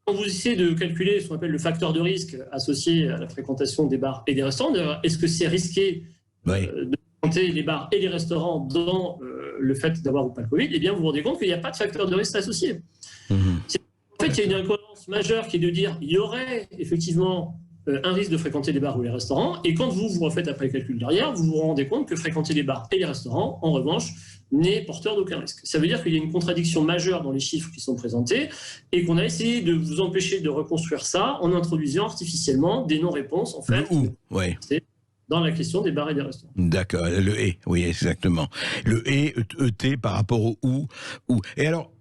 Quand vous essayez de calculer ce qu'on appelle le facteur de risque associé à la fréquentation des bars et des restaurants, est-ce que c'est risqué de fréquenter les bars et les restaurants dans le fait d'avoir ou pas le Covid? Eh bien, vous vous rendez compte qu'il n'y a pas de facteur de risque associé. En fait, il y a une incohérence majeure qui est de dire qu'il y aurait effectivement un risque de fréquenter les bars ou les restaurants, et quand vous refaites après le calcul derrière, vous vous rendez compte que fréquenter les bars et les restaurants, en revanche, n'est porteur d'aucun risque. Ça veut dire qu'il y a une contradiction majeure dans les chiffres qui sont présentés et qu'on a essayé de vous empêcher de reconstruire ça en introduisant artificiellement des non-réponses, en fait, dans la question des bars et des restaurants. D'accord, le « et », oui, exactement. Le « et », ET par rapport au « ou ». Et alors,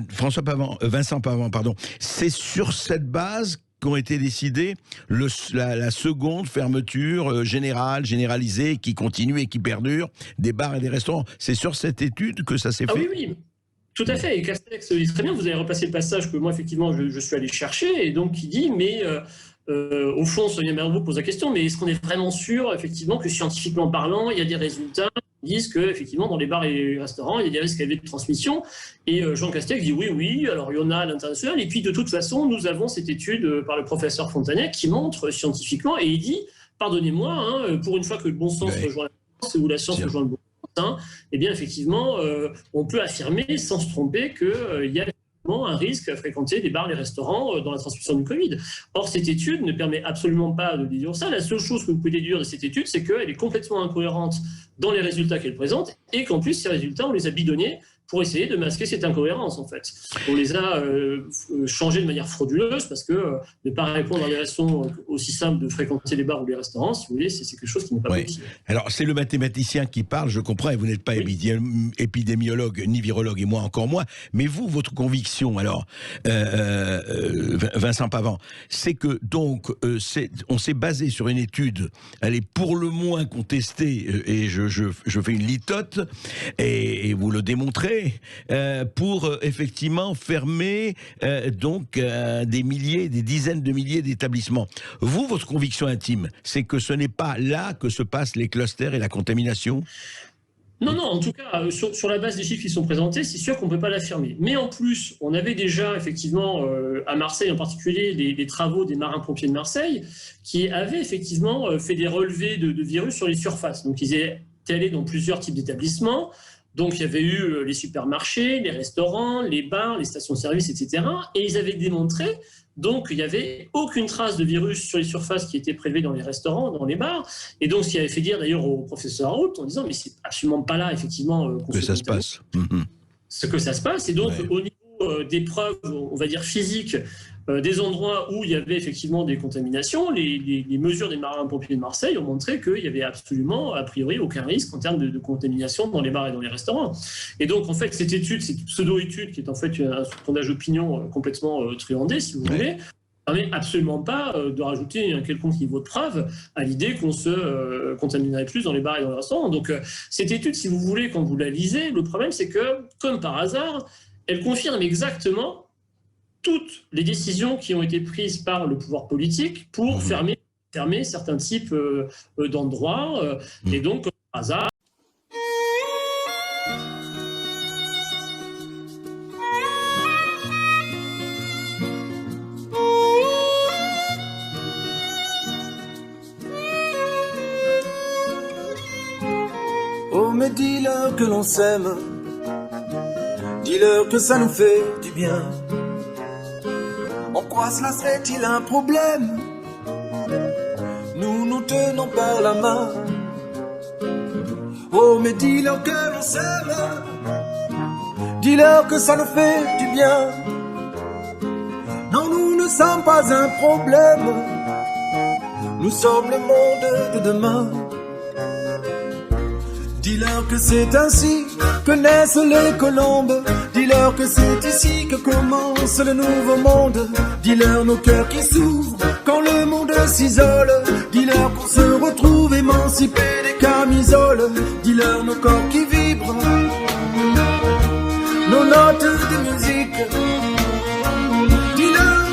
François Pavant, Vincent Pavant, pardon, c'est sur cette base qu'ont été décidées la seconde fermeture généralisée, qui continue et qui perdure, des bars et des restaurants. C'est sur cette étude que ça s'est fait? Oui, oui. Tout à fait. Et Castex dit très bien, vous avez repassé le passage que moi, effectivement, je suis allé chercher, et donc qui dit, mais au fond, Sonia Merveau pose la question, mais est-ce qu'on est vraiment sûr, effectivement, que scientifiquement parlant, il y a des résultats qui disent que, effectivement, dans les bars et les restaurants, il y a des risques élevés de transmission? Et Jean Castex dit oui, alors il y en a à l'international, et puis de toute façon, nous avons cette étude par le professeur Fontanet qui montre scientifiquement, et il dit, pardonnez-moi, pour une fois que le bon sens rejoint la science, ou la science rejoint le bon sens, eh bien, effectivement, on peut affirmer sans se tromper qu'il y a un risque à fréquenter les bars, les restaurants dans la transmission du Covid. Or, cette étude ne permet absolument pas de déduire ça. La seule chose que vous pouvez déduire de cette étude, c'est qu'elle est complètement incohérente dans les résultats qu'elle présente, et qu'en plus, ces résultats, on les a bidonnés pour essayer de masquer cette incohérence, en fait. On les a changés de manière frauduleuse, parce que ne pas répondre à des raisons aussi simples de fréquenter les bars ou les restaurants, si vous voulez, c'est quelque chose qui n'est pas possible. Alors, c'est le mathématicien qui parle, je comprends, et vous n'êtes pas épidémiologue, ni virologue, et moi encore moins, mais vous, votre conviction, alors, Vincent Pavant, c'est que, donc, on s'est basé sur une étude, elle est pour le moins contestée, et je fais une litote, et vous le démontrez, pour effectivement fermer des milliers, des dizaines de milliers d'établissements. Vous, votre conviction intime, c'est que ce n'est pas là que se passent les clusters et la contamination? Non, en tout cas, sur la base des chiffres qui sont présentés, c'est sûr qu'on ne peut pas l'affirmer. Mais en plus, on avait déjà, effectivement, à Marseille en particulier, des travaux des marins-pompiers de Marseille qui avaient effectivement fait des relevés de virus sur les surfaces. Donc, ils étaient allés dans plusieurs types d'établissements. Donc, il y avait eu les supermarchés, les restaurants, les bars, les stations-service, etc. Et ils avaient démontré donc qu'il n'y avait aucune trace de virus sur les surfaces qui étaient prélevées dans les restaurants, dans les bars. Et donc, ce qui avait fait dire d'ailleurs au professeur Raoult en disant « mais c'est absolument pas là, effectivement, que ça se passe. » Ce que ça se passe. Et donc, au niveau des preuves, on va dire physiques, des endroits où il y avait effectivement des contaminations, les mesures des marins-pompiers de Marseille ont montré qu'il n'y avait absolument, a priori, aucun risque en termes de contamination dans les bars et dans les restaurants. Et donc, en fait, cette étude, cette pseudo-étude, qui est en fait un sondage d'opinion complètement truandé, si vous voulez, ne permet absolument pas de rajouter un quelconque niveau de preuve à l'idée qu'on se contaminerait plus dans les bars et dans les restaurants. Donc, cette étude, si vous voulez, quand vous la lisez, le problème, c'est que, comme par hasard, elle confirme exactement toutes les décisions qui ont été prises par le pouvoir politique pour fermer certains types d'endroits. Et donc, par hasard, oh, mais dis-leur que l'on s'aime, dis-leur que ça nous fait du bien. En quoi cela serait-il un problème? Nous nous tenons par la main. Oh, mais dis-leur que l'on s'aime, dis-leur que ça nous fait du bien. Non, nous ne sommes pas un problème, nous sommes le monde de demain. Dis-leur que c'est ainsi que naissent les colombes. Dis-leur que c'est ici que commence le nouveau monde. Dis-leur nos cœurs qui s'ouvrent quand le monde s'isole. Dis-leur qu'on se retrouve émancipés des camisoles. Dis-leur nos corps qui vibrent, nos notes de musique. Dis-leur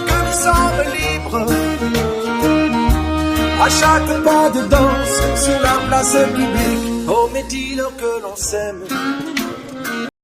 à chaque pas de danse sur la place publique. Oh mais dis-leur que l'on s'aime.